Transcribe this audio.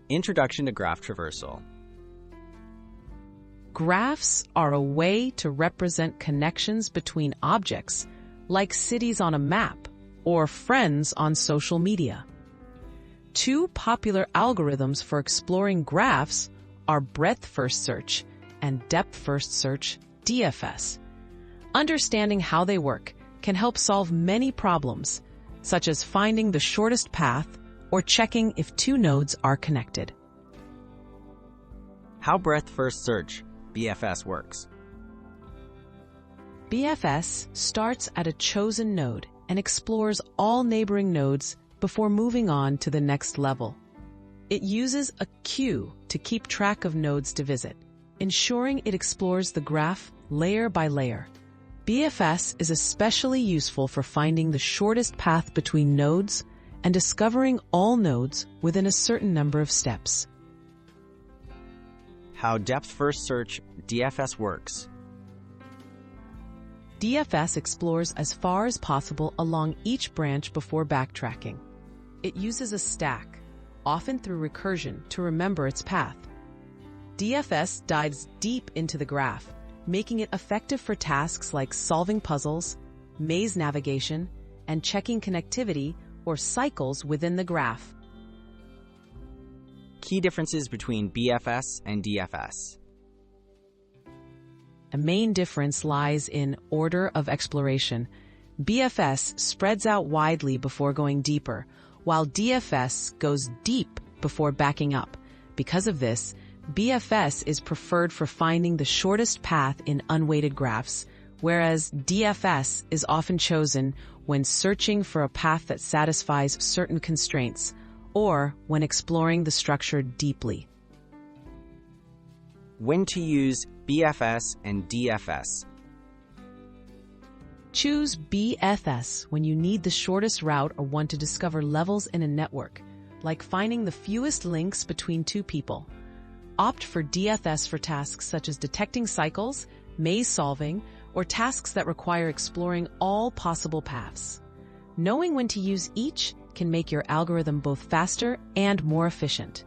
Introduction to Graph Traversal. Graphs are a way to represent connections between objects, like cities on a map or friends on social media. Two popular algorithms for exploring graphs are breadth-first search and depth-first search, DFS. Understanding how they work can help solve many problems, such as finding the shortest path or checking if two nodes are connected. How breadth-first search, BFS, works. BFS starts at a chosen node and explores all neighboring nodes before moving on to the next level. It uses a queue to keep track of nodes to visit, ensuring it explores the graph layer by layer. BFS is especially useful for finding the shortest path between nodes and discovering all nodes within a certain number of steps. How depth-first search, DFS, works. DFS explores as far as possible along each branch before backtracking. It uses a stack, often through recursion, to remember its path. DFS dives deep into the graph, making it effective for tasks like solving puzzles, maze navigation, and checking connectivity or cycles within the graph. Key differences between BFS and DFS. A main difference lies in order of exploration. BFS spreads out widely before going deeper, while DFS goes deep before backing up. Because of this, BFS is preferred for finding the shortest path in unweighted graphs, whereas DFS is often chosen when searching for a path that satisfies certain constraints, or when exploring the structure deeply. When to use BFS and DFS. Choose BFS when you need the shortest route or want to discover levels in a network, like finding the fewest links between two people. Opt for DFS for tasks such as detecting cycles, maze solving, or tasks that require exploring all possible paths. Knowing when to use each can make your algorithm both faster and more efficient.